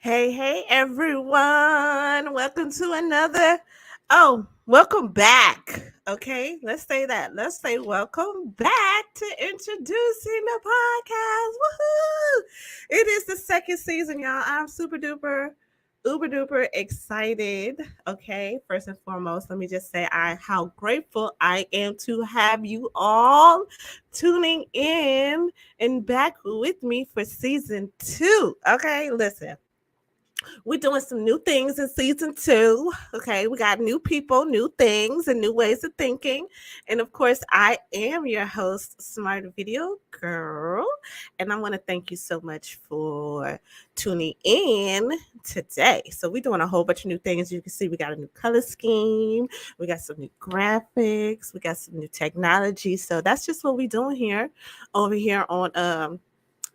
Hey, everyone. Welcome to welcome back. Okay, let's say that. Let's say welcome back to introducing the podcast. Woohoo! It is the second season, y'all. I'm super duper, uber duper excited. Okay, first and foremost, let me just say how grateful I am to have you all tuning in and back with me for season two. Okay, listen, we're doing some new things in season two. Okay, we got new people, new things, and new ways of thinking. And of course, I am your host, Smart Video Girl. And I want to thank you so much for tuning in today. So, we're doing a whole bunch of new things. You can see we got a new color scheme, we got some new graphics, we got some new technology. So, that's just what we're doing here over here on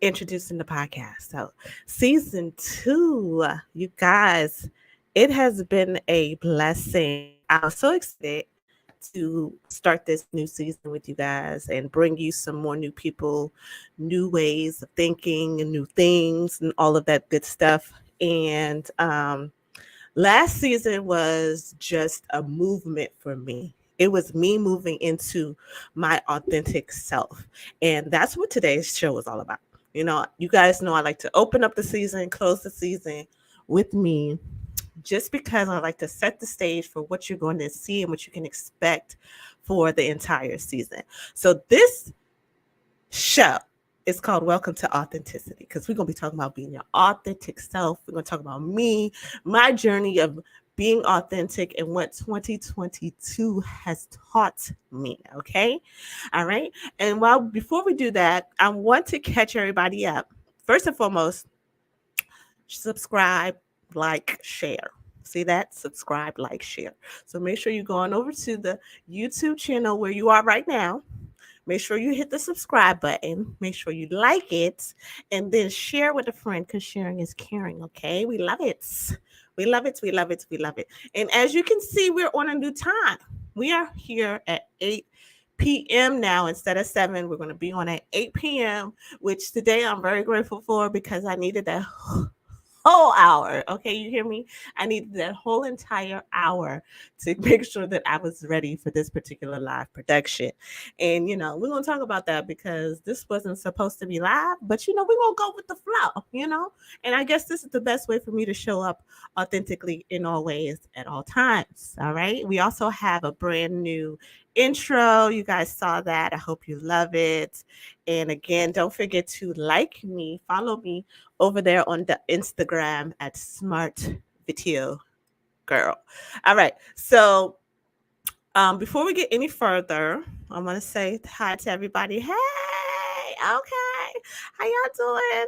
introducing the podcast. So, season two, you guys, it has been a blessing. I'm so excited to start this new season with you guys and bring you some more new people, new ways of thinking, and new things, and all of that good stuff. And last season was just a movement for me. It was me moving into my authentic self. And that's what today's show is all about. You guys know I like to open up the season, close the season with me, just because I like to set the stage for what you're going to see and what you can expect for the entire season. So this show is called Welcome to Authenticity, because we're going to be talking about being your authentic self. We're going to talk about me, my journey of being authentic, and what 2022 has taught me. Okay. All right. And before we do that, I want to catch everybody up. First and foremost, subscribe, like, share. See that? Subscribe, like, share. So make sure you go on over to the YouTube channel where you are right now. Make sure you hit the subscribe button. Make sure you like it, and then share with a friend, because sharing is caring. Okay. We love it. We love it. We love it. We love it. And as you can see, we're on a new time. We are here at 8 p.m. now instead of 7. We're going to be on at 8 p.m., which today I'm very grateful for, because I needed that whole hour. Okay, you hear me? I needed that whole entire hour to make sure that I was ready for this particular live production. And we're gonna talk about that, because this wasn't supposed to be live, but we're gonna go with the flow. And I guess this is the best way for me to show up authentically in all ways at all times. All right. We also have a brand new intro. You guys saw that. I hope you love it. And again, don't forget to like me, follow me over there on the Instagram at Smartvideogirl. All right. So before we get any further, I want to say hi to everybody. Hey, okay. How y'all doing?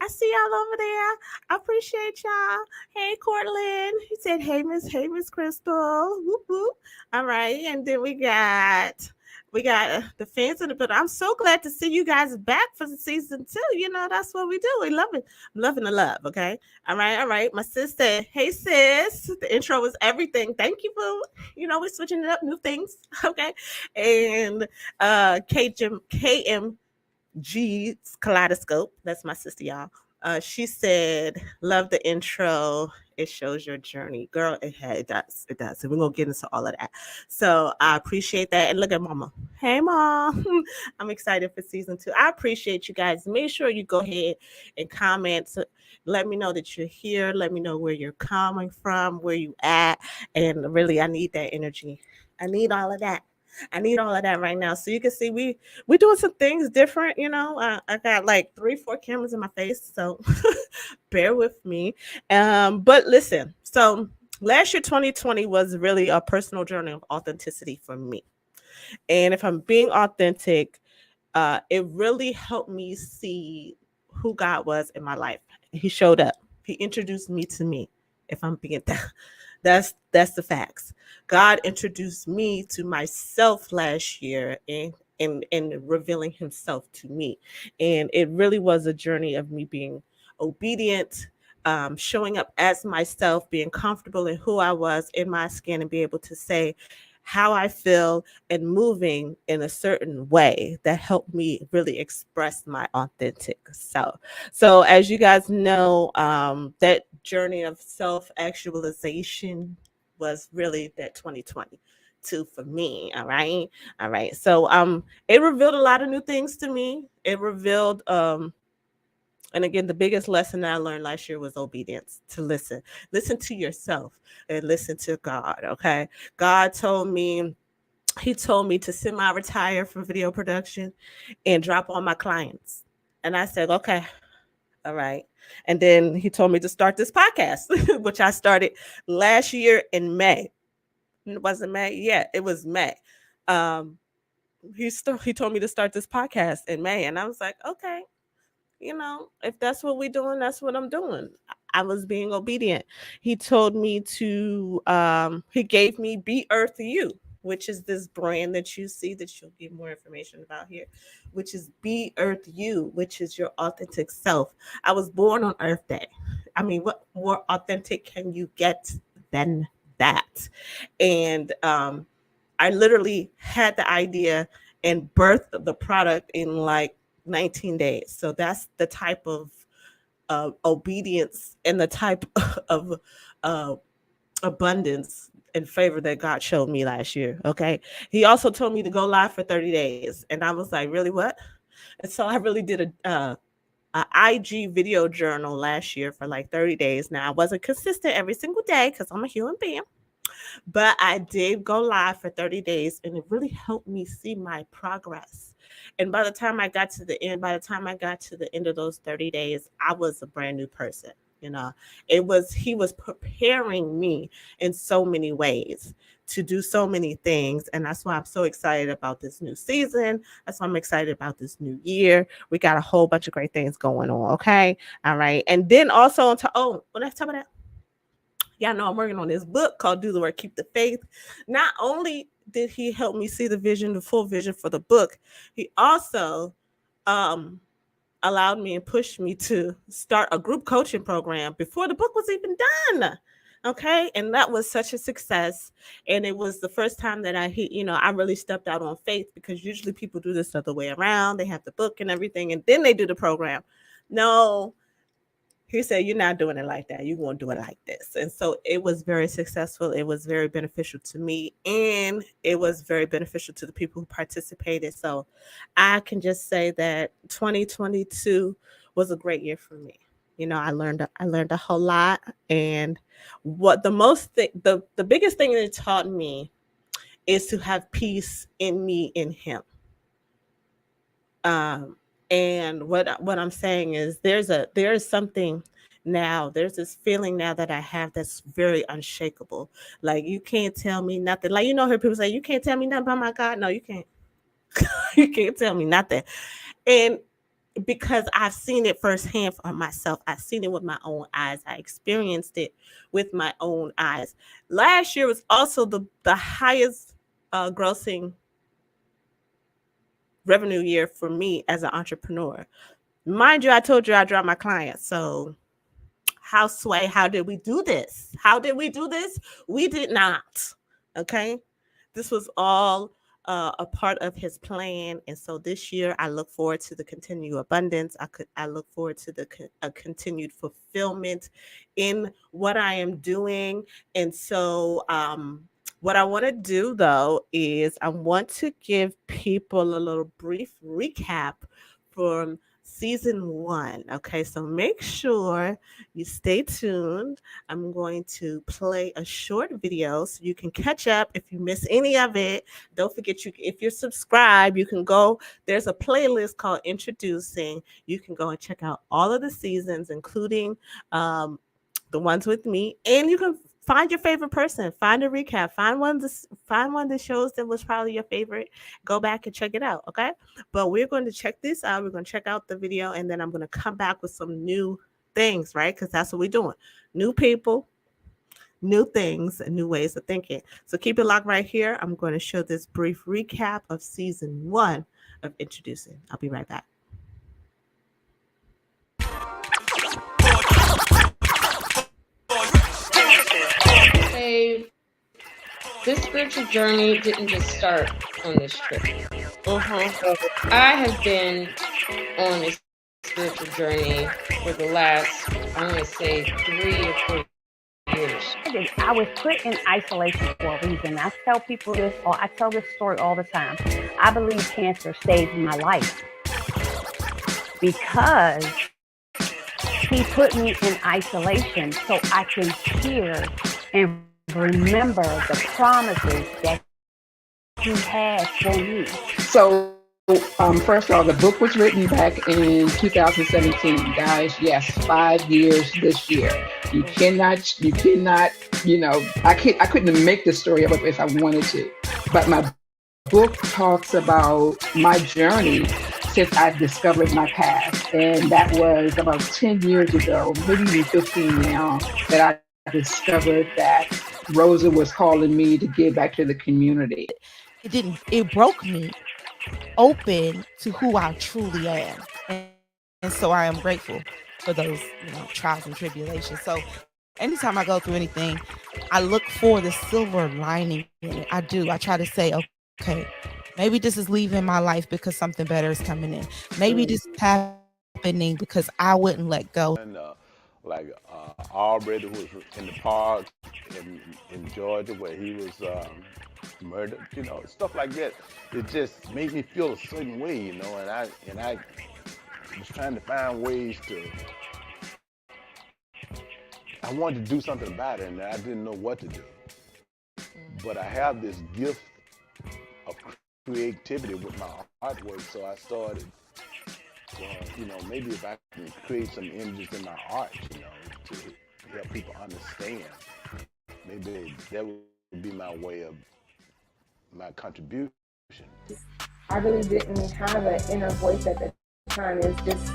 I see y'all over there. I appreciate y'all. Hey, Cortland. He said, hey, Miss Crystal. Whoop, whoop. All right. And then we got the fans in it, but I'm so glad to see you guys back for the season two. That's what we do. We love it. I'm loving the love. Okay. All right. My sis said, hey, sis. The intro was everything. Thank you for, we're switching it up, new things. Okay. And KMG's Kaleidoscope. That's my sister, y'all. She said, love the intro. It shows your journey. Girl, it does. It does. And we're going to get into all of that. So I appreciate that. And look at Mama. Hey, Mom. I'm excited for season two. I appreciate you guys. Make sure you go ahead and comment. Let me know that you're here. Let me know where you're coming from, where you at. And really, I need that energy. I need all of that. I need all of that right now. So you can see we doing some things different. I got like 3-4 cameras in my face, so bear with me. But listen, so last year 2020 was really a personal journey of authenticity for me. And if I'm being authentic, it really helped me see who God was in my life. He showed up. He introduced me to me. If I'm being that's the facts. God introduced me to myself last year, and revealing himself to me. And it really was a journey of me being obedient, showing up as myself, being comfortable in who I was in my skin, and be able to say how I feel and moving in a certain way that helped me really express my authentic self. So as you guys know, that journey of self-actualization was really that 2022 for me. All right. All right. So it revealed a lot of new things to me. It revealed and again, the biggest lesson that I learned last year was obedience, to listen. Listen to yourself and listen to God. Okay. God told me, he told me to semi-retire from video production and drop all my clients. And I said, okay, all right. And then he told me to start this podcast, which I started last year in May. It wasn't May? Yeah, it was May. Um, he told me to start this podcast in May. And I was like, okay, if that's what we're doing, that's what I'm doing. I was being obedient. He told me to, he gave me Be Earth You, which is this brand that you see that you'll get more information about here, which is Be Earth You, which is your authentic self. I was born on Earth Day. I mean, what more authentic can you get than that? And I literally had the idea and birthed the product in like 19 days. So that's the type of obedience and the type of uh, abundance and favor that God showed me last year. Okay. He also told me to go live for 30 days. And I was like, really, what? And so I really did a IG video journal last year for like 30 days. Now I wasn't consistent every single day because I'm a human being. But I did go live for 30 days and it really helped me see my progress. And by the time I got to the end, by the time I got to the end of those 30 days, I was a brand new person. He was preparing me in so many ways to do so many things. And that's why I'm so excited about this new season. That's why I'm excited about this new year. We got a whole bunch of great things going on. Okay. All right. And then also when I talk about that, y'all know I'm working on this book called Do the Work, Keep the Faith. Not only did he help me see the vision, the full vision for the book, he also allowed me and pushed me to start a group coaching program before the book was even done. Okay. And that was such a success. And it was the first time that I really stepped out on faith, because usually people do this other way around. They have the book and everything, and then they do the program. No, he said, you're not doing it like that. You're going to do it like this. And so it was very successful. It was very beneficial to me, and it was very beneficial to the people who participated. So I can just say that 2022 was a great year for me. I learned a whole lot. And what the biggest thing that it taught me is to have peace in me, in him. And what I'm saying is there's something now, there's this feeling now that I have that's very unshakable. Like, you can't tell me nothing. Like, hear people say, you can't tell me nothing about my God. No, you can't. You can't tell me nothing. And because I've seen it firsthand for myself, I've seen it with my own eyes. I experienced it with my own eyes. Last year was also the highest grossing revenue year for me as an entrepreneur. Mind you, I told you I dropped my clients. So how did we do this? How did we do this? We did not. Okay. This was all a part of his plan. And so this year I look forward to the continued abundance. I look forward to the continued fulfillment in what I am doing. And so what I want to do, though, is I want to give people a little brief recap from season 1. Okay, so make sure you stay tuned. I'm going to play a short video so you can catch up if you miss any of it. Don't forget, if you're subscribed, you can go. There's a playlist called Introducing. You can go and check out all of the seasons, including the ones with me, and you can find your favorite person, find a recap, find one that shows that was probably your favorite. Go back and check it out, okay? But we're going to check this out. We're going to check out the video, and then I'm going to come back with some new things, right? Because that's what we're doing. New people, new things, and new ways of thinking. So keep it locked right here. I'm going to show this brief recap of season 1 of Introducing. I'll be right back. This spiritual journey didn't just start on this trip. Uh-huh. I have been on a spiritual journey for the last, I'm going to say 3 or 4 years. I was put in isolation for a reason. I tell people this, or I tell this story all the time. I believe cancer saved my life because he put me in isolation so I can hear and remember the promises that he had for me. So, first of all, the book was written back in 2017, guys. Yes, 5 years this year. You cannot, I couldn't make the story up if I wanted to. But my book talks about my journey since I discovered my past. And that was about 10 years ago, maybe even 15 now, that I discovered that Rosa was calling me to give back to the community. It broke me open to who I truly am. And so I am grateful for those, trials and tribulations. So anytime I go through anything, I look for the silver lining in it. I do. I try to say, okay, maybe this is leaving my life because something better is coming in. Maybe this is happening because I wouldn't let go. And Aubrey, who was in the park in Georgia, where he was murdered, stuff like that. It just made me feel a certain way, and I was trying to find ways to. I wanted to do something about it, and I didn't know what to do. But I have this gift of creativity with my artwork, so I started. Maybe if I can create some images in my art, to help people understand, maybe that would be my way of my contribution. I really didn't have an inner voice at the time. It's just,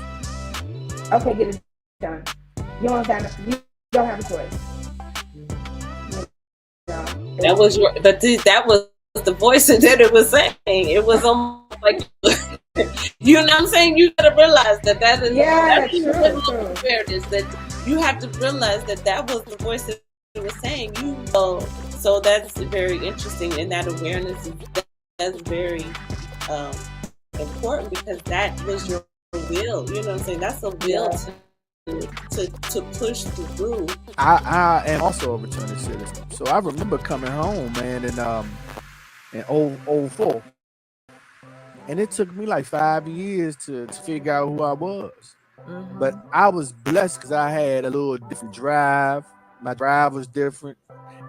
okay, get it done. You don't have a choice. That was that was the voice that it was saying. It was almost like, you know what I'm saying? You gotta realize that is that's true. Awareness, that you have to realize that was the voice that it was saying. So that's very interesting, and that awareness that's very important, because that was your will. You know what I'm saying? That's a will to push through. I am also a returning citizen, so I remember coming home, man, in 04. And it took me like 5 years to figure out who I was. Mm-hmm. But I was blessed because I had a little different drive. My drive was different,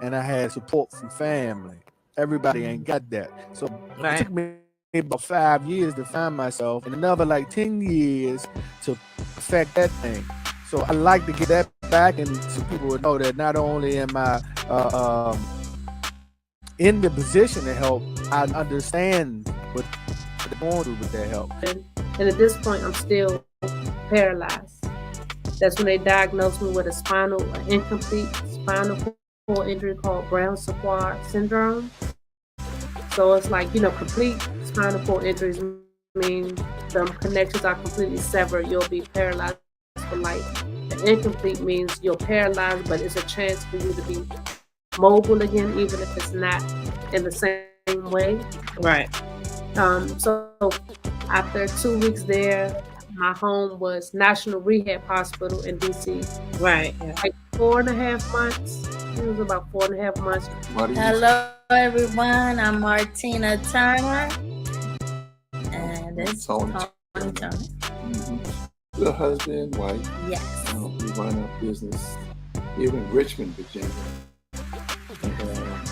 and I had support from family. Everybody ain't got that. So It took me about 5 years to find myself, and another like 10 years to perfect that thing. So I like to get that back, and so people would know that not only am I in the position to help, I understand what they're going through with their help. And at this point, I'm still paralyzed. That's when they diagnosed me with an incomplete spinal cord injury called Brown-Séquard syndrome. So it's like, complete spinal cord injuries mean the connections are completely severed. You'll be paralyzed for life. The incomplete means you're paralyzed, but it's a chance for you to be mobile again, even if it's not in the same way. Right. So after 2 weeks there, my home was National Rehab Hospital in DC. Right. Yeah. Like 4.5 months. It was about 4.5 months. Hello, everyone. I'm Martina Turner. And this is Tony Turner. Mm-hmm. Your husband, wife. Yes. We run a business here in Richmond, Virginia. And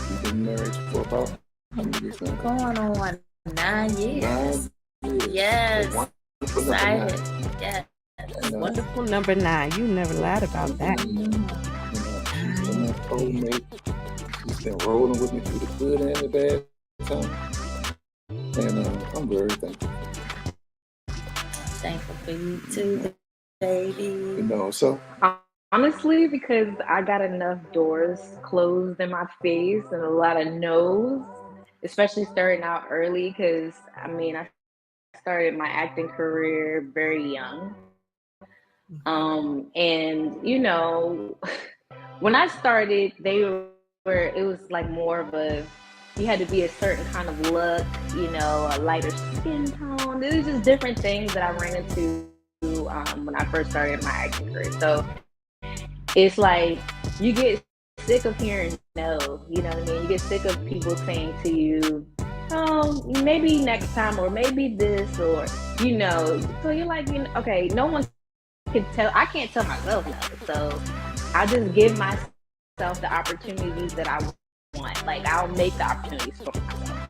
we've been married for about how many years now? Going on 9 years. 9 years. Yes. Excited. Yes. Wonderful number 9. You never lied about that. And my old mate, she's been rolling with me through the good and the bad time. And I'm very thankful. Thankful for you too, baby. So honestly, because I got enough doors closed in my face and a lot of no's, especially starting out early, because I started my acting career very young. And when I started, it was like more of you had to be a certain kind of look, a lighter skin tone. It was just different things that I ran into when I first started my acting career. So it's like you get sick of hearing no, you know what I mean? You get sick of people saying to you, oh, maybe next time, or maybe this, or, so you're like, okay, no one can tell, I can't tell myself no. So I just give myself the opportunities that I want. Like, I'll make the opportunities for myself.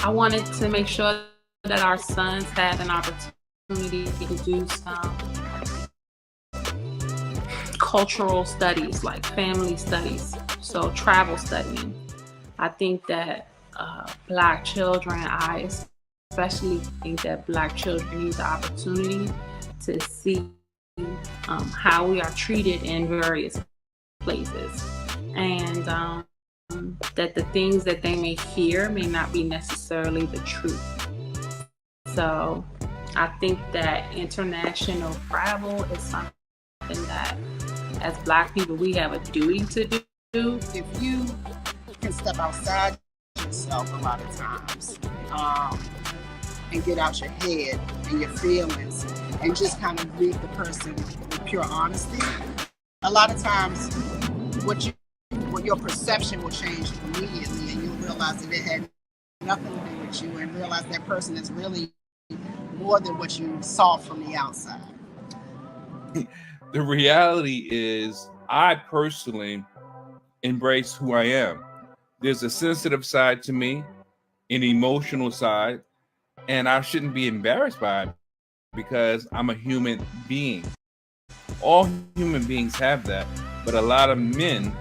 I wanted to make sure that our sons had an opportunity to do some cultural studies, like family studies, so travel studying. I think that Black children, I especially think that Black children need the opportunity to see how we are treated in various places, and that the things that they may hear may not be necessarily the truth. So I think that international travel is something that, as Black people, we have a duty to do. If you can step outside yourself a lot of times and get out your head and your feelings and just kind of read the person with pure honesty, a lot of times what your perception will change immediately, and you'll realize that it had nothing to do with you, and realize that person is really more than what you saw from the outside. The reality is, I personally embrace who I am. There's a sensitive side to me, an emotional side, and I shouldn't be embarrassed by it because I'm a human being. All human beings have that, but a lot of men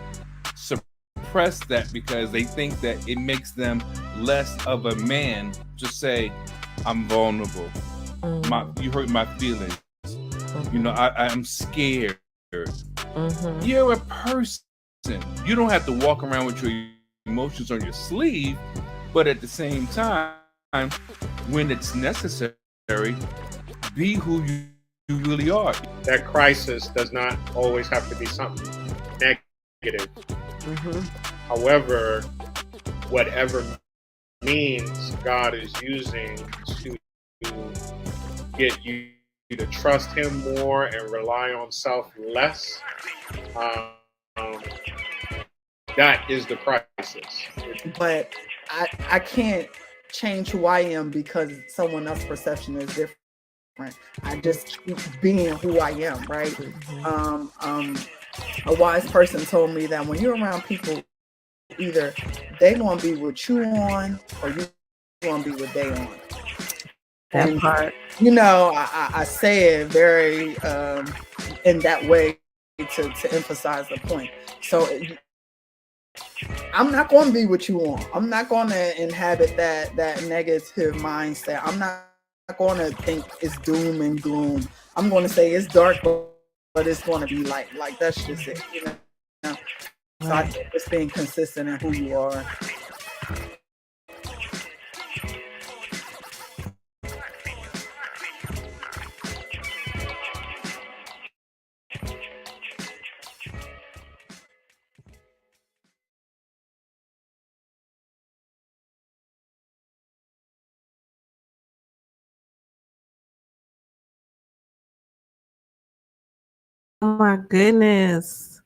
suppress that because they think that it makes them less of a man to say, I'm vulnerable. You hurt my feelings. I'm scared. You're a person. You don't have to walk around with your emotions on your sleeve, but at the same time, when it's necessary, be who you really are. That crisis does not always have to be something negative. However, whatever means God is using to get you to trust Him more and rely on self less, that is the crisis. But I can't change who I am because someone else's perception is different. I just keep being who I am, right? A wise person told me that when you're around people, either they gonna be what you on, or you gonna be what they on. That part. I say it very in that way to emphasize the point. So I'm not going to be what you want. I'm not going to inhabit that negative mindset. I'm not going to think it's doom and gloom. I'm going to say it's dark, but it's going to be light. Like, that's just it. So I think it's being consistent in who you are. Oh my goodness.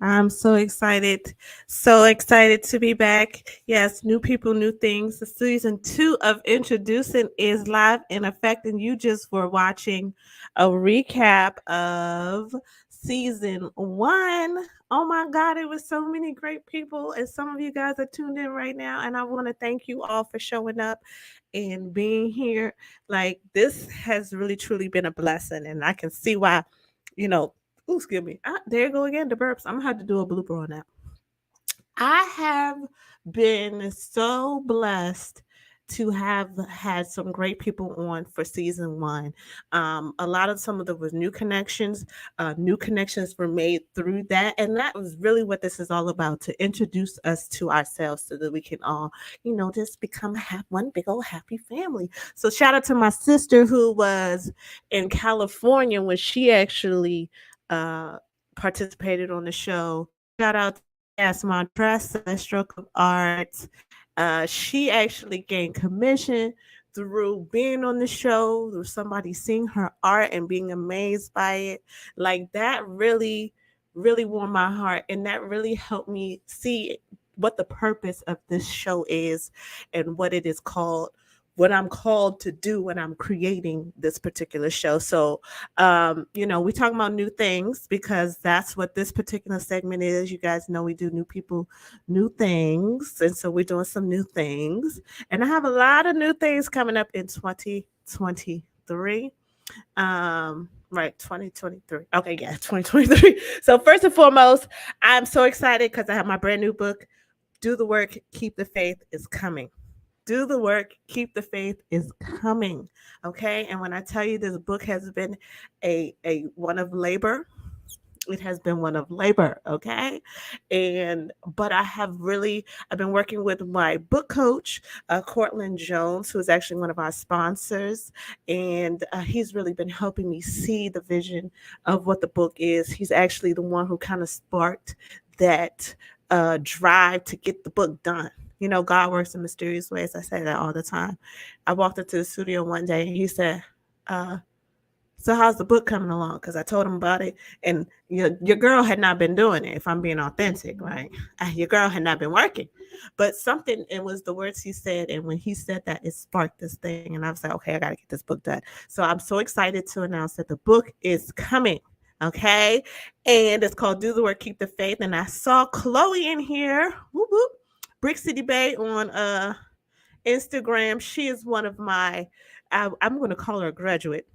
I'm so excited. So excited to be back. Yes, new people, new things. The season 2 of Introducing is live in effect, and you just were watching a recap of season 1. Oh my God, it was so many great people, and some of you guys are tuned in right now, and I want to thank you all for showing up and being here. Like, this has really truly been a blessing, and I can see why, ooh, excuse me. There you go again, the burps. I'm gonna have to do a blooper on that. I have been so blessed to have had some great people on for season 1. Some of them was new connections. New connections were made through that, and that was really what this is all about, to introduce us to ourselves so that we can all, just become one big old happy family. So shout out to my sister who was in California when she actually participated on the show. Shout out to my dress, Stroke of Arts. She actually gained commission through being on the show, through somebody seeing her art and being amazed by it. Like that really, really warmed my heart. And that really helped me see what the purpose of this show is and what it is called, what I'm called to do when I'm creating this particular show. So, we talk about new things because that's what this particular segment is. You guys know we do new people, new things. And so we're doing some new things. And I have a lot of new things coming up in 2023. Right, 2023. Okay, yeah, 2023. So first and foremost, I'm so excited because I have my brand new book, Do the Work, Keep the Faith, is coming. Do the work, keep the faith is coming. Okay. And when I tell you this book has been a one of labor, it has been one of labor. Okay. But I've been working with my book coach, Cortland Jones, who is actually one of our sponsors. And he's really been helping me see the vision of what the book is. He's actually the one who kind of sparked that drive to get the book done. God works in mysterious ways. I say that all the time. I walked into the studio one day and he said, uh, so how's the book coming along? Because I told him about it, and your girl had not been doing it. If I'm being authentic, right? Your girl had not been working, but something. It was the words he said, and when he said that, it sparked this thing, and I was like, okay, I got to get this book done. So I'm so excited to announce that the book is coming. Okay, and it's called Do the Work, Keep the Faith. And I saw Chloe in here. Whoop, whoop. Brick City Bay on Instagram. She is one of my. I'm going to call her a graduate.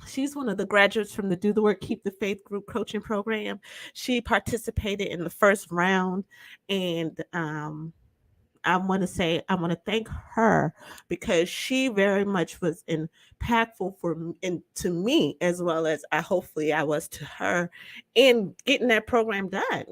She's one of the graduates from the Do the Work, Keep the Faith group coaching program. She participated in the first round, and I want to thank her because she very much was impactful and to me as well as hopefully I was to her in getting that program done.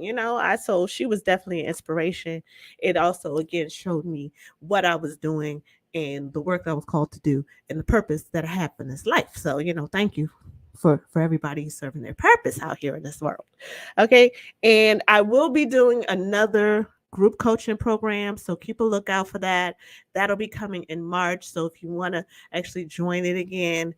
So she was definitely an inspiration. It also again showed me what I was doing and the work I was called to do and the purpose that I have in this life. So thank you for everybody serving their purpose out here in this world. Okay, and I will be doing another group coaching program. So keep a lookout for that. That'll be coming in March. So if you want to actually join it again,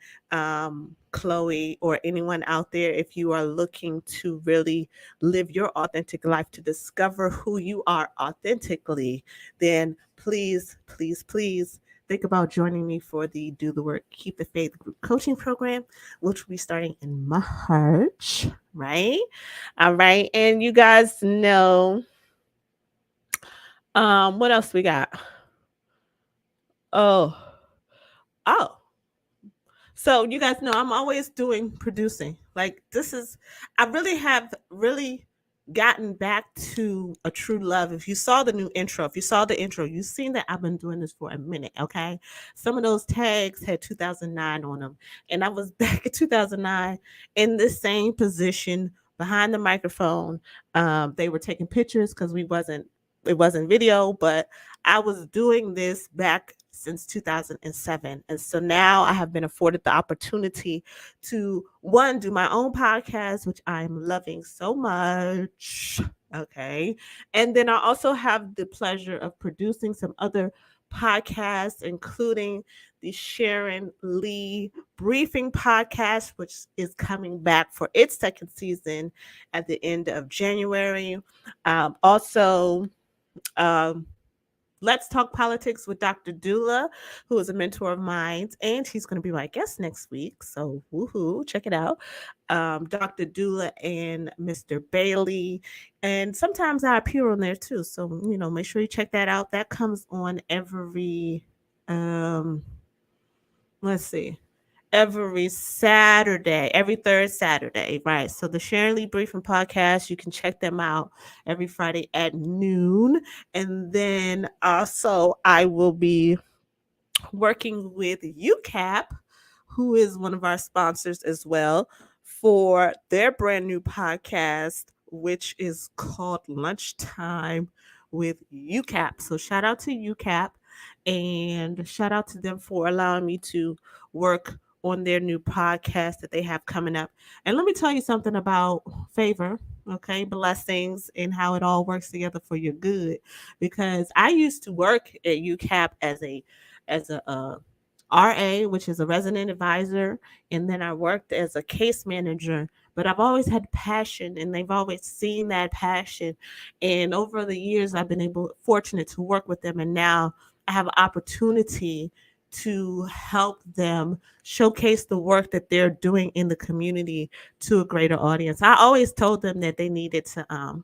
Chloe or anyone out there, if you are looking to really live your authentic life to discover who you are authentically, then please, please, please think about joining me for the Do the Work, Keep the Faith group coaching program, which will be starting in March, right? All right. And you guys know, what else we got? Oh, oh. So you guys know I'm always doing producing. Like I really have really gotten back to a true love. If you saw the new intro, if you saw the intro, you've seen that I've been doing this for a minute, okay? Some of those tags had 2009 on them. And I was back in 2009 in the same position behind the microphone. They were taking pictures because it wasn't video, but I was doing this back since 2007. And so now I have been afforded the opportunity to one, do my own podcast, which I'm loving so much. Okay. And then I also have the pleasure of producing some other podcasts, including the Sharon Lee Briefing podcast, which is coming back for its second season at the end of January. Also, Let's Talk Politics with Dr. Dula, who is a mentor of mine, and he's going to be my guest next week. So, woohoo, check it out. Dr. Dula and Mr. Bailey. And sometimes I appear on there too. So, make sure you check that out. That comes on every, let's see, every Saturday, every third Saturday, right? So the Sharon Lee Briefing podcast, you can check them out every Friday at noon. And then also I will be working with UCAP, who is one of our sponsors as well, for their brand new podcast, which is called Lunchtime with UCAP. So shout out to UCAP and shout out to them for allowing me to work on their new podcast that they have coming up. And let me tell you something about favor, okay, blessings, and how it all works together for your good. Because I used to work at UCAP as a RA, which is a resident advisor, and then I worked as a case manager. But I've always had passion, and they've always seen that passion. And over the years, I've been fortunate to work with them, and now I have an opportunity to help them showcase the work that they're doing in the community to a greater audience. I always told them that they needed to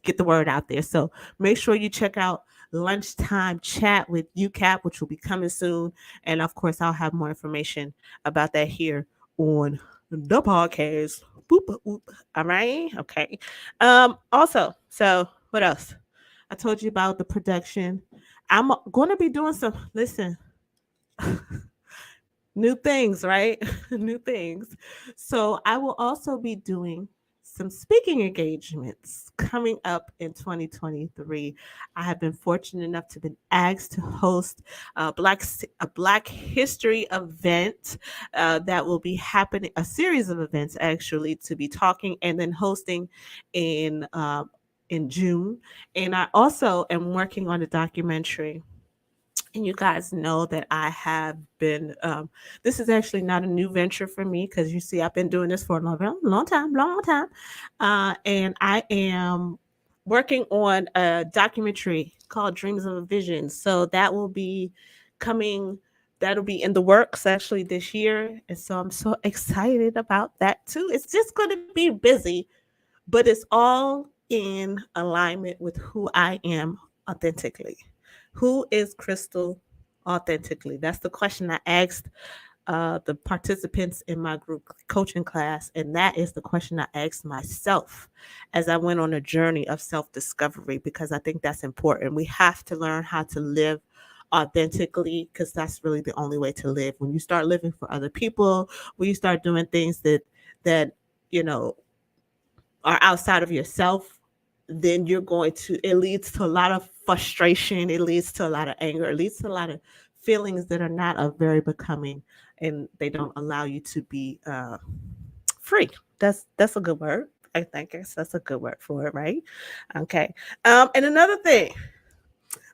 get the word out there. So make sure you check out Lunchtime Chat with UCAP, which will be coming soon. And of course, I'll have more information about that here on the podcast. Boop, boop, boop. All right. Okay. Also, so what else? I told you about the production. I'm going to be doing some, listen, new things, right? New things. So I will also be doing some speaking engagements coming up in 2023. I have been fortunate enough to be asked to host a Black History event that will be happening, a series of events actually, to be talking and then hosting in June. And I also am working on a documentary, and you guys know that I have been. This is actually not a new venture for me, because you see, I've been doing this for a long time, long time, and I am working on a documentary called "Dreams of a Vision." So that will be coming. That'll be in the works actually this year, and so I'm so excited about that too. It's just going to be busy, but it's all in alignment with who I am authentically. Who is Crystal authentically? That's the question I asked the participants in my group coaching class. And that is the question I asked myself as I went on a journey of self discovery, because I think that's important. We have to learn how to live authentically, because that's really the only way to live. When you start living for other people, when you start doing things that you know are outside of yourself, then you're going to, it leads to a lot of frustration, it leads to a lot of anger, it leads to a lot of feelings that are not a very becoming, and they don't allow you to be free. That's a good word. I think that's a good word for it, right? Okay. And another thing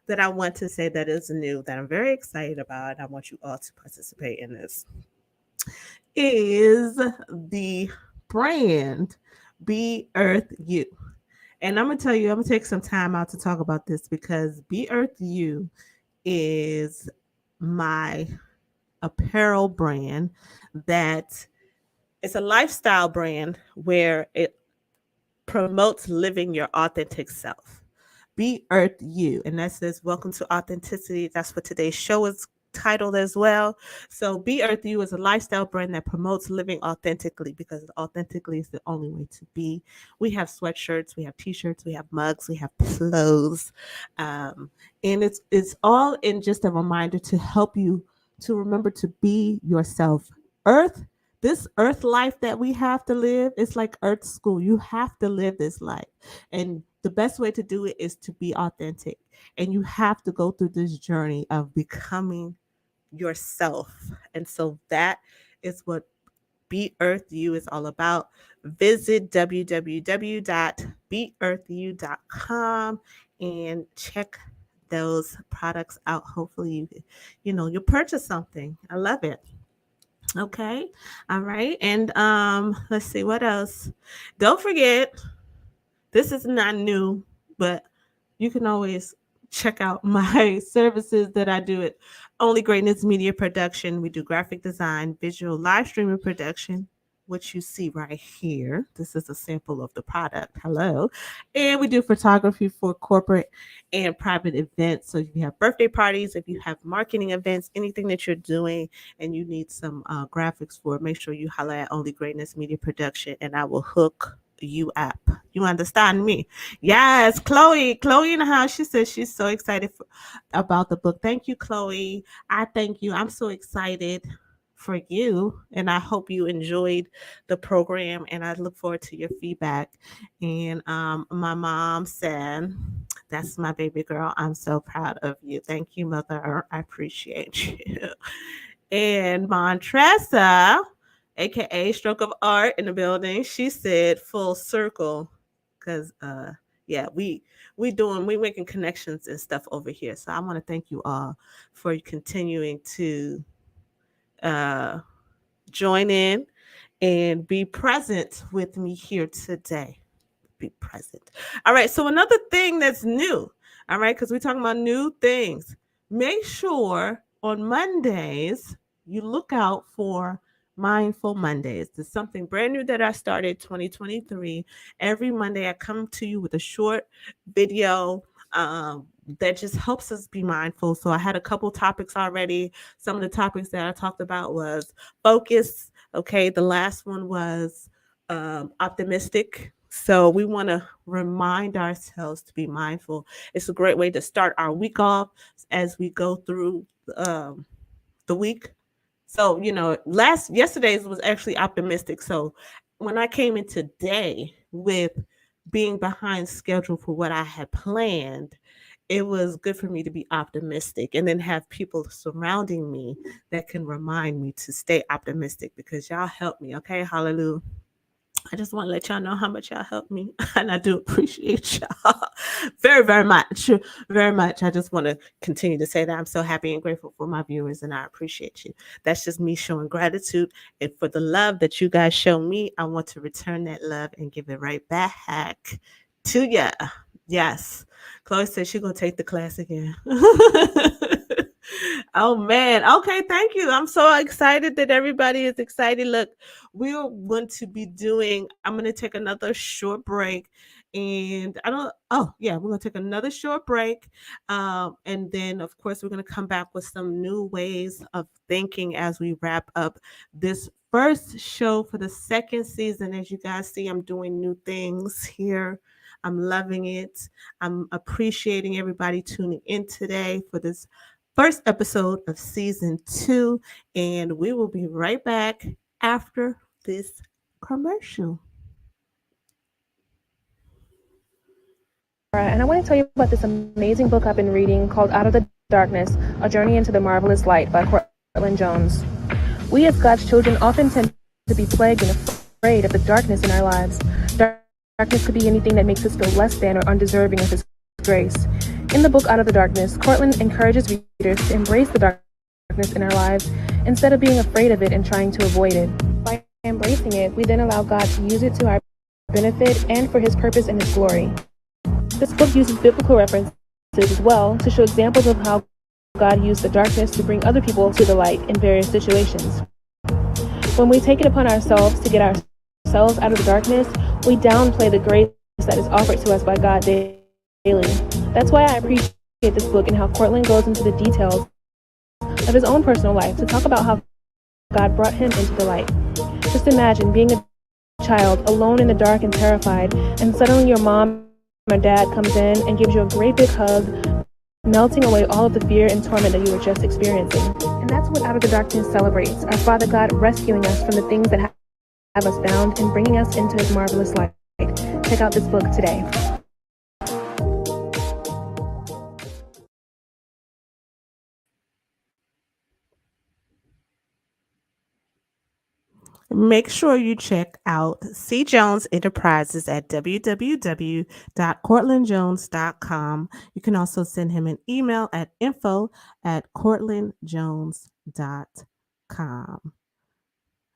that I want to say that is new, that I'm very excited about, and I want you all to participate in this, is the brand Be Earth You. And I'm gonna tell you, I'm gonna take some time out to talk about this, because Be Earth You is my apparel brand that it's a lifestyle brand where it promotes living your authentic self. Be Earth You. And that says, Welcome to Authenticity. That's what today's show is titled as well. So, Be Earth You is a lifestyle brand that promotes living authentically, because authentically is the only way to be. We have sweatshirts, we have t-shirts, we have mugs, we have clothes. And it's all in just a reminder to help you to remember to be yourself. Earth this earth life that we have to live, it's like earth school. You have to live this life. And the best way to do it is to be authentic. And you have to go through this journey of becoming yourself. And so that is what Be Earth You is all about. Visit www.beearthyou.com and check those products out. Hopefully you'll purchase something. I love it. Okay. All right. And let's see what else. Don't forget, this is not new, but you can always check out my services that I do at Only Greatness Media Production. We do graphic design, visual live streaming production, which you see right here. This is a sample of the product. Hello. And we do photography for corporate and private events. So if you have birthday parties, if you have marketing events, anything that you're doing and you need some graphics for it, make sure you holler at Only Greatness Media Production, and I will hook you up. You understand me? Yes, Chloe in the house. She says she's so excited about the book. Thank you, Chloe. I thank you. I'm so excited for you, and I hope you enjoyed the program, and I look forward to your feedback. And my mom said, that's my baby girl. I'm so proud of you. Thank you, mother. I appreciate you. And Montressa, aka Stroke of Art in the building, she said full circle, because yeah, we making connections and stuff over here. So I want to thank you all for continuing to uh, join in and be present with me here today. Be present. All right. So another thing that's new. All right, because we're talking about new things. Make sure on Mondays you look out for Mindful Mondays. There's something brand new that I started 2023. Every Monday I come to you with a short video that just helps us be mindful. So I had a couple topics already. Some of the topics that I talked about was focus. Okay, the last one was optimistic. So we want to remind ourselves to be mindful. It's a great way to start our week off as we go through the week. So yesterday's was actually optimistic. So when I came in today with being behind schedule for what I had planned, it was good for me to be optimistic and then have people surrounding me that can remind me to stay optimistic because y'all help me. Okay, hallelujah. I just want to let y'all know how much y'all help me. And I do appreciate y'all very, very much. Very much. I just want to continue to say that I'm so happy and grateful for my viewers and I appreciate you. That's just me showing gratitude. And for the love that you guys show me, I want to return that love and give it right back to ya. Yes. Chloe said she's going to take the class again. Oh man. Okay, thank you. I'm so excited that everybody is excited. Look, we're going to be doing, I'm going to take another short break. And we're going to take another short break. And then, of course, we're going to come back with some new ways of thinking as we wrap up this first show for the second season. As you guys see, I'm doing new things here. I'm loving it. I'm appreciating everybody tuning in today for this first episode of season 2. And we will be right back after this commercial. And I want to tell you about this amazing book I've been reading called Out of the Darkness, A Journey into the Marvelous Light by Courtland Jones. We as God's children often tend to be plagued and afraid of the darkness in our lives. Darkness could be anything that makes us feel less than or undeserving of His grace. In the book Out of the Darkness, Courtland encourages readers to embrace the darkness in our lives instead of being afraid of it and trying to avoid it. By embracing it, we then allow God to use it to our benefit and for His purpose and His glory. This book uses biblical references as well to show examples of how God used the darkness to bring other people to the light in various situations. When we take it upon ourselves to get ourselves out of the darkness, we downplay the grace that is offered to us by God daily. That's why I appreciate this book and how Courtland goes into the details of his own personal life to talk about how God brought him into the light. Just imagine being a child alone in the dark and terrified, and suddenly your mom or dad comes in and gives you a great big hug, melting away all of the fear and torment that you were just experiencing. And that's what Out of the Darkness celebrates, our Father God rescuing us from the things that have us bound and bringing us into His marvelous light. Check out this book today. Make sure you check out C. Jones Enterprises at www.courtlandjones.com. You can also send him an email at info@courtlandjones.com.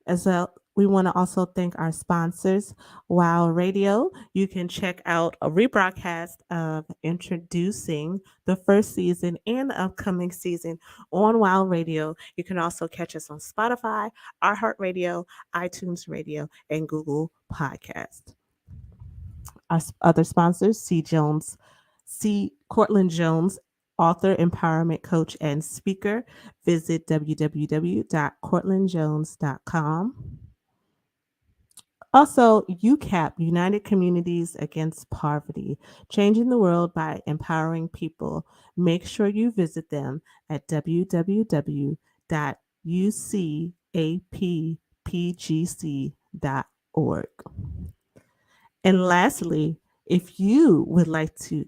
As well, we want to also thank our sponsors, Wow Radio. You can check out a rebroadcast of introducing the first season and the upcoming season on Wow Radio. You can also catch us on Spotify, iHeartRadio, iTunes Radio, and Google Podcast. Our other sponsors, C. Courtland Jones, author, empowerment coach, and speaker. Visit www.courtlandjones.com. Also, UCAP, United Communities Against Poverty, changing the world by empowering people. Make sure you visit them at www.ucappgc.org. And lastly, if you would like to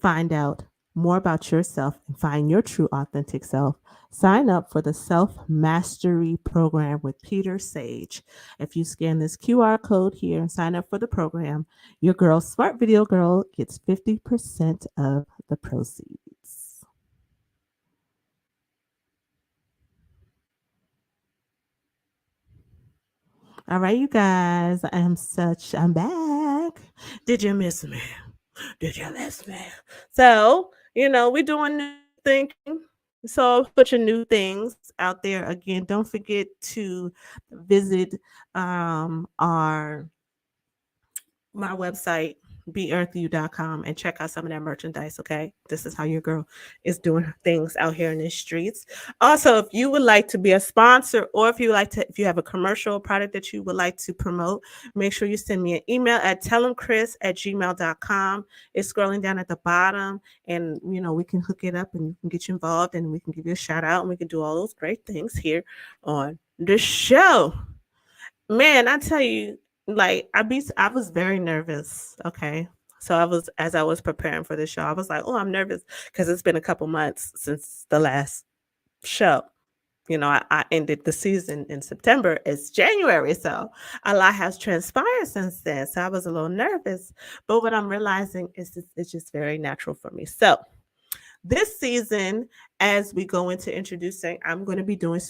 find out more about yourself and find your true authentic self, sign up for the Self Mastery Program with Peter Sage. If you scan this QR code here and sign up for the program, your girl, Smartvideogirl, gets 50% of the proceeds. All right, you guys. I'm back. Did you miss me? Did you miss me? So, we're doing new thinking. So, put your new things out there again. Don't forget to visit our my website, beearthyou.com, and check out some of that merchandise. Okay, this is how your girl is doing things out here in the streets. Also, if you would like to be a sponsor, or if you have a commercial product that you would like to promote, make sure you send me an email at tellemchris@gmail.com. It's scrolling down at the bottom, and we can hook it up and you can get you involved, and we can give you a shout out, and we can do all those great things here on the show. Man, I tell you, like I was very nervous. Okay. So as I was preparing for this show, I was like, oh, I'm nervous because it's been a couple months since the last show. I ended the season in September. It's January. So a lot has transpired since then. So I was a little nervous. But what I'm realizing is it's just very natural for me. So this season, as we go into introducing, I'm going to be doing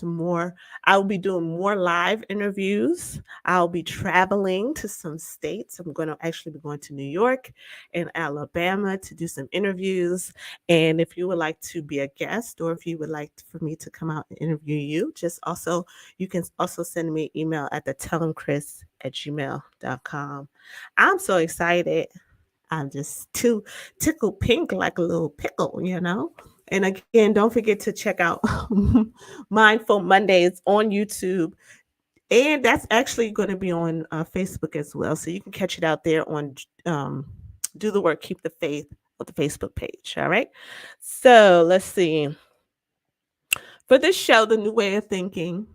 I'll be doing more live interviews. I'll be traveling to some states. I'm going to actually be going to New York and Alabama to do some interviews. And if you would like to be a guest, or if you would like for me to come out and interview you, you can also send me an email at the tellemchris@gmail.com. I'm so excited. I'm just too tickled pink like a little pickle. And again, don't forget to check out Mindful Mondays on YouTube. And that's actually going to be on Facebook as well. So you can catch it out there on Do the Work, Keep the Faith on the Facebook page. All right. So let's see. For this show, the new way of thinking,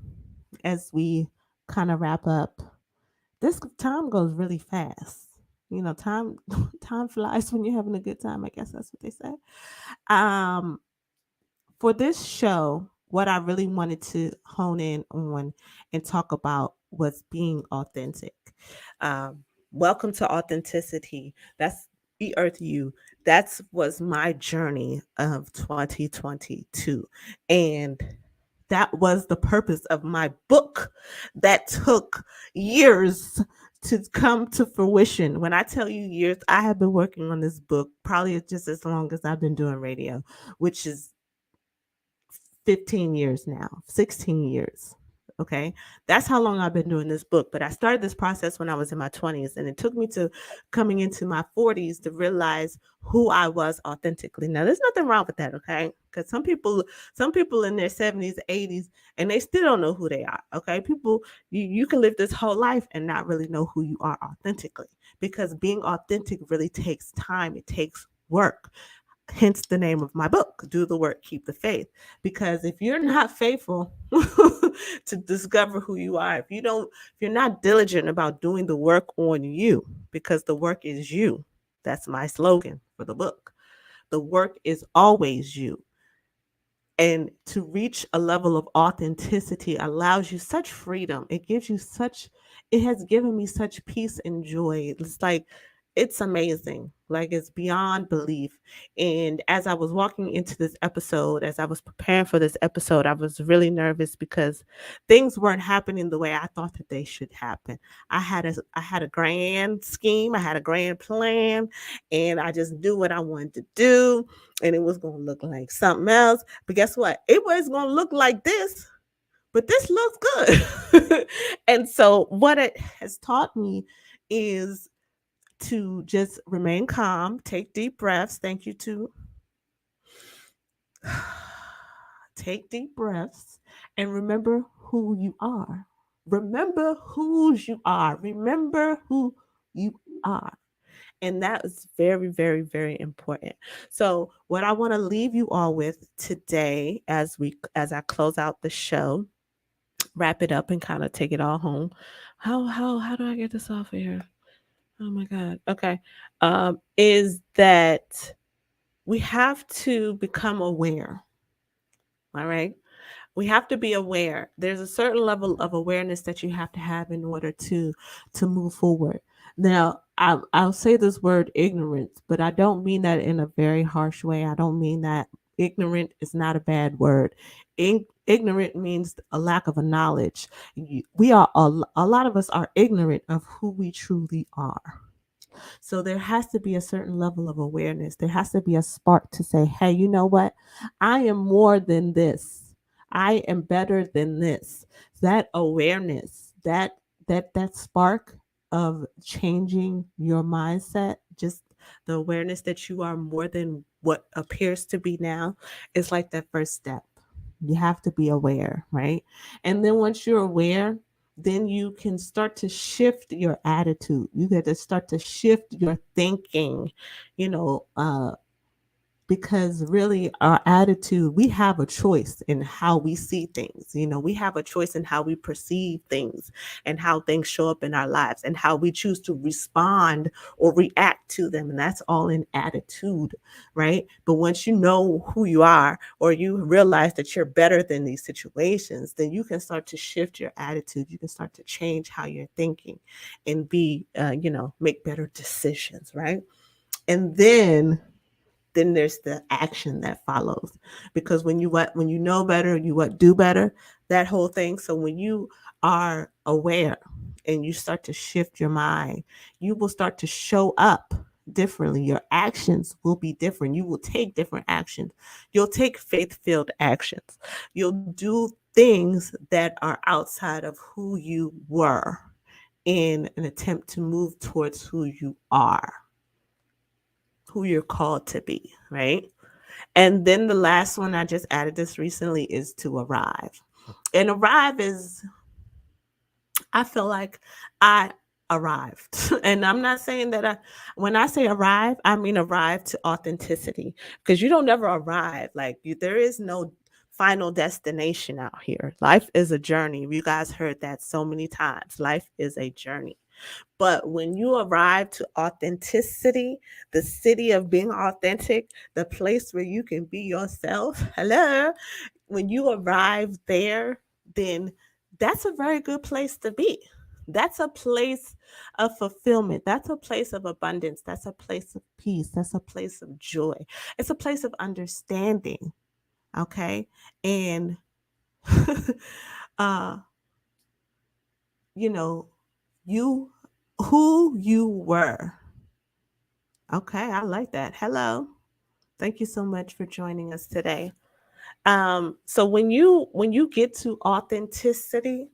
as we kind of wrap up, this time goes really fast. Time time flies when you're having a good time. I guess that's what they say. Um, for this show, what I really wanted to hone in on and talk about was being authentic. Welcome to authenticity. That's the earth you. That was my journey of 2022, and that was the purpose of my book that took years to come to fruition. When I tell you years, I have been working on this book probably just as long as I've been doing radio, which is 15 years now, 16 years. Okay. That's how long I've been doing this book. But I started this process when I was in my 20s, and it took me to coming into my 40s to realize who I was authentically. Now, there's nothing wrong with that. Okay. Because some people in their 70s, 80s, and they still don't know who they are. Okay. You can live this whole life and not really know who you are authentically, because being authentic really takes time. It takes work. Hence the name of my book, Do the Work, Keep the Faith. Because if you're not faithful to discover who you are, if you're not diligent about doing the work on you, because the work is you. That's my slogan for the book. The work is always you. And to reach a level of authenticity allows you such freedom. It has given me such peace and joy. It's amazing. Like, it's beyond belief. And as I was walking into this episode, as I was preparing for this episode, I was really nervous because things weren't happening the way I thought that they should happen. I had a grand scheme, I had a grand plan, and I just knew what I wanted to do, and it was going to look like something else. But guess what? It was going to look like this, but this looks good. And so what it has taught me is to just remain calm, take deep breaths. Thank you to take deep breaths and remember who you are. Remember whose you are. Remember who you are. And that is very, very, very important. So, what I want to leave you all with today, as I close out the show, wrap it up, and kind of take it all home. How do I get this off of here? Oh my God. Okay. Is that we have to become aware. All right. We have to be aware. There's a certain level of awareness that you have to have in order to move forward. Now, I'll say this word ignorance, but I don't mean that in a very harsh way. I don't mean that ignorant is not a bad word. Ignorant means a lack of a knowledge. We are a lot of us are ignorant of who we truly are. So there has to be a certain level of awareness. There has to be a spark to say, hey, you know what? I am more than this. I am better than this. That awareness, that spark of changing your mindset, just the awareness that you are more than what appears to be now, is like that first step. You have to be aware, right? And then once you're aware, then you can start to shift your attitude. You get to start to shift your thinking, you know, because really our attitude, we have a choice in how we see things. You know, we have a choice in how we perceive things and how things show up in our lives and how we choose to respond or react to them. And that's all in attitude, right? But once you know who you are, or you realize that you're better than these situations, then you can start to shift your attitude. You can start to change how you're thinking and be, make better decisions, right? And then there's the action that follows, because when you know better, you do better, that whole thing. So when you are aware and you start to shift your mind, you will start to show up differently. Your actions will be different. You will take different actions. You'll take faith-filled actions. You'll do things that are outside of who you were in an attempt to move towards who you are, who you're called to be, right? And then the last one, I just added this recently, is to arrive. And arrive is, I feel like I arrived. And I'm not saying that when I say arrive, I mean arrive to authenticity, because you don't never arrive. Like there is no final destination out here. Life is a journey. You guys heard that so many times. Life is a journey. But when you arrive to authenticity, the city of being authentic, the place where you can be yourself, hello, when you arrive there, then that's a very good place to be. That's a place of fulfillment. That's a place of abundance. That's a place of peace. That's a place of joy. It's a place of understanding. Okay. And, uh, you know, you, who you were. Okay, I like that. Hello. Thank you so much for joining us today. So when you get to authenticity,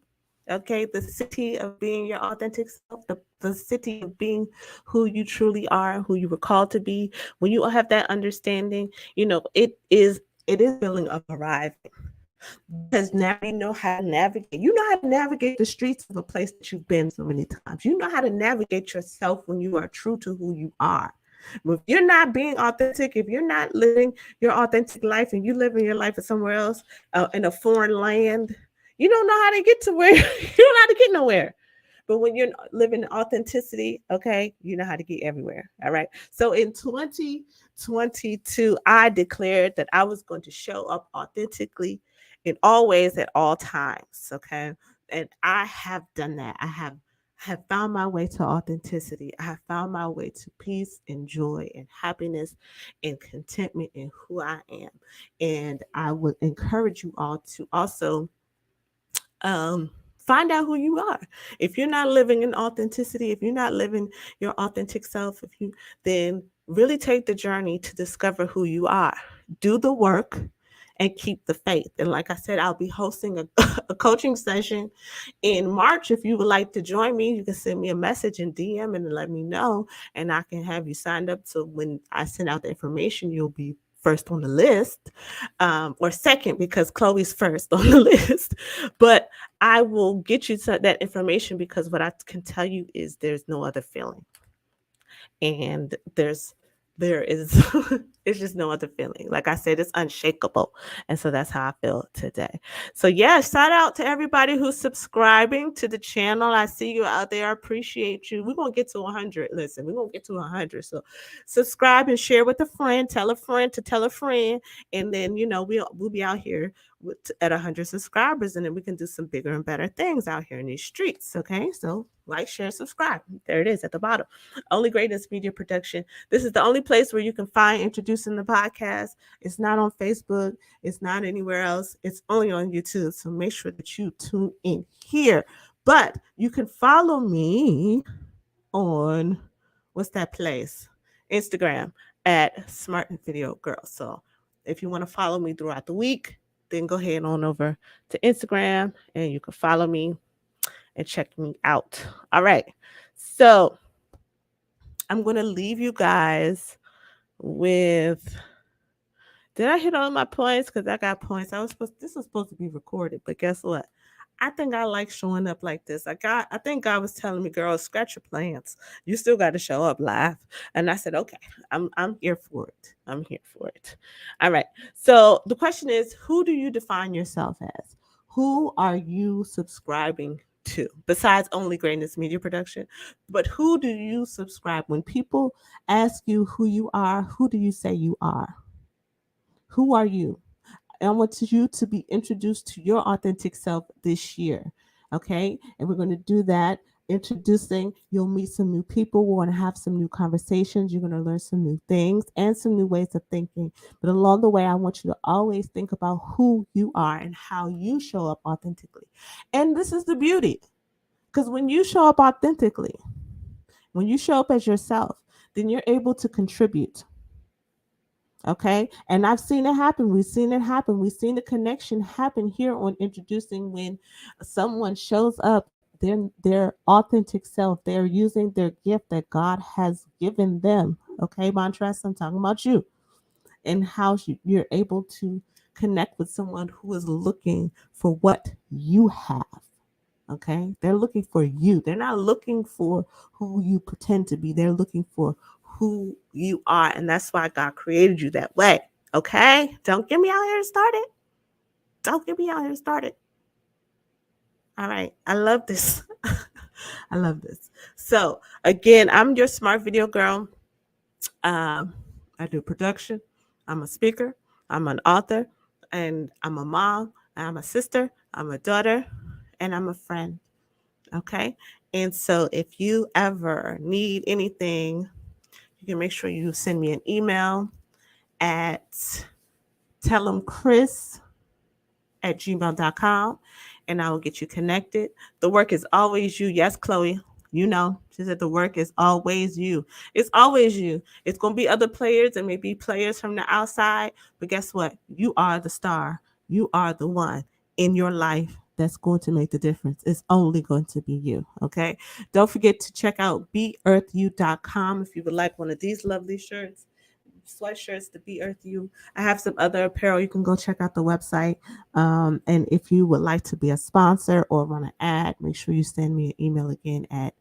okay, the city of being your authentic self, the city of being who you truly are, who you were called to be, when you have that understanding, it is a feeling of arriving. Because now you know how to navigate. You know how to navigate the streets of a place that you've been so many times. You know how to navigate yourself when you are true to who you are. If you're not being authentic, if you're not living your authentic life and you living your life somewhere else, in a foreign land, you don't know how to get to where you don't know how to get nowhere. But when you're living authenticity, okay, you know how to get everywhere. All right. So in 2022, I declared that I was going to show up authentically in all ways at all times. Okay. And I have done that. I have found my way to authenticity. I have found my way to peace and joy and happiness and contentment in who I am. And I would encourage you all to also find out who you are. If you're not living in authenticity, if you're not living your authentic self, then really take the journey to discover who you are. Do the work and keep the faith. And like I said, I'll be hosting a coaching session in March. If you would like to join me, you can send me a message in DM and let me know, and I can have you signed up. So when I send out the information, you'll be first on the list, or second, because Chloe's first on the list. But I will get you to that information, because what I can tell you is there's no other feeling. And there is it's just no other feeling. Like I said, it's unshakable. And so that's how I feel today. So yeah, shout out to everybody who's subscribing to the channel. I see you out there. I appreciate you. We're gonna get to 100. Listen, we're gonna get to 100. So subscribe and share with a friend. Tell a friend to tell a friend. And then we'll be out here at 100 subscribers, and then we can do some bigger and better things out here in these streets. Okay, so like, share, subscribe. There it is at the bottom. Only Greatness Media Production. This is the only place where you can find, introduce Introducing the Podcast. It's not on Facebook. It's not anywhere else. It's only on YouTube. So make sure that you tune in here. But you can follow me on what's that place? Instagram at Smartvideogirl. So if you want to follow me throughout the week, then go ahead on over to Instagram and you can follow me and check me out. All right. So I'm going to leave you guys with. Did I hit all my points? Because I got points. This was supposed to be recorded, but guess what? I think I like showing up like this. I think God was telling me, girl, scratch your plans. You still got to show up live. And I said, okay, I'm here for it. I'm here for it. All right. So the question is, who do you define yourself as? Who are you subscribing to besides Only Greatness Media Production? But who do you subscribe? When people ask you who you are, who do you say you are? Who are you? I want you to be introduced to your authentic self this year. Okay. And we're going to do that. Introducing, you'll meet some new people. We're going to have some new conversations. You're going to learn some new things and some new ways of thinking. But along the way, I want you to always think about who you are and how you show up authentically. And this is the beauty. Because when you show up authentically, when you show up as yourself, then you're able to contribute. Okay. And I've seen it happen. We've seen it happen. We've seen the connection happen here on Introducing when someone shows up their authentic self. They're using their gift that God has given them. Okay, Montress, I'm talking about you. And how you're able to connect with someone who is looking for what you have. Okay. They're looking for you. They're not looking for who you pretend to be. They're looking for who you are. And that's why God created you that way. Okay. Don't get me out here started. Don't get me out here started. All right. I love this. I love this. So again, I'm your Smart Video Girl. I do production. I'm a speaker. I'm an author. And I'm a mom. I'm a sister. I'm a daughter. And I'm a friend. Okay. And so if you ever need anything, you can make sure you send me an email at tellemchris@gmail.com and I will get you connected. The work is always you. Yes, Chloe, you know, she said the work is always you. It's always you. It's going to be other players and maybe players from the outside. But guess what? You are the star. You are the one in your life that's going to make the difference. It's only going to be you. Okay. Don't forget to check out beearthyou.com if you would like one of these lovely shirts, sweatshirts to Be Earth You. I have some other apparel. You can go check out the website. And if you would like to be a sponsor or run an ad, make sure you send me an email again at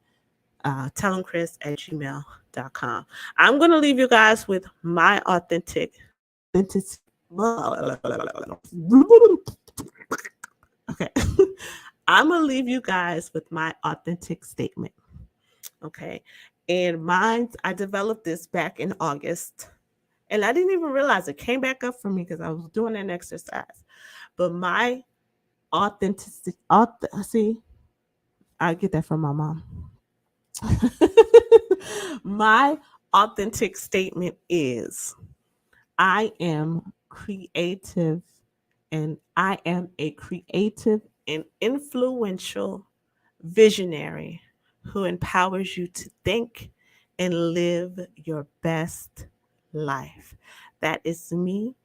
tellemchris@gmail.com. I'm going to leave you guys with my authentic. Okay. I'm going to leave you guys with my authentic statement. Okay. And mine, I developed this back in August. And I didn't even realize it came back up for me because I was doing an exercise. But my authenticity, see, I get that from my mom. My authentic statement is I am creative and I am a creative and influential visionary who empowers you to think and live your best life. That is me,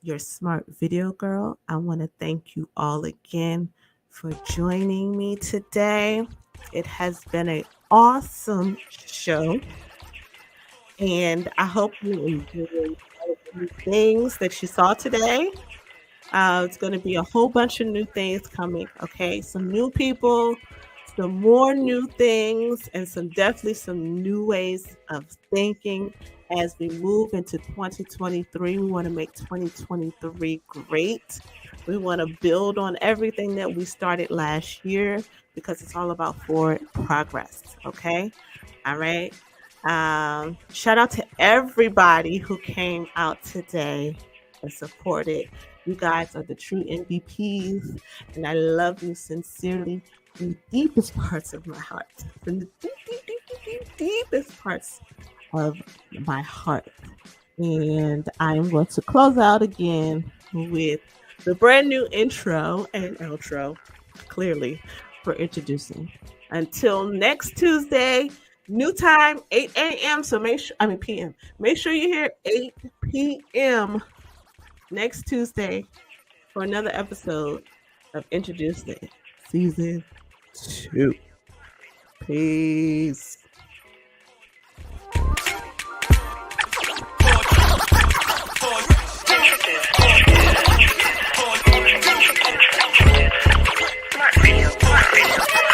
your Smart Video Girl. I want to thank you all again for joining me today. It has been an awesome show. And I hope you enjoyed all of the new things that you saw today. It's going to be a whole bunch of new things coming. Okay. Some new people, some more new things, and definitely some new ways of thinking as we move into 2023. We want to make 2023 great. We want to build on everything that we started last year because it's all about forward progress. Okay. All right. Shout out to everybody who came out today and supported. You guys are the true MVPs, and I love you sincerely from the deepest parts of my heart. From the deepest parts of my heart. And I'm going to close out again with the brand new intro and outro, clearly, for introducing. Until next Tuesday, new time, 8 a.m. So PM. Make sure you're here 8 p.m. next Tuesday for another episode of Introducing Season 2. Peace. Smart Radio.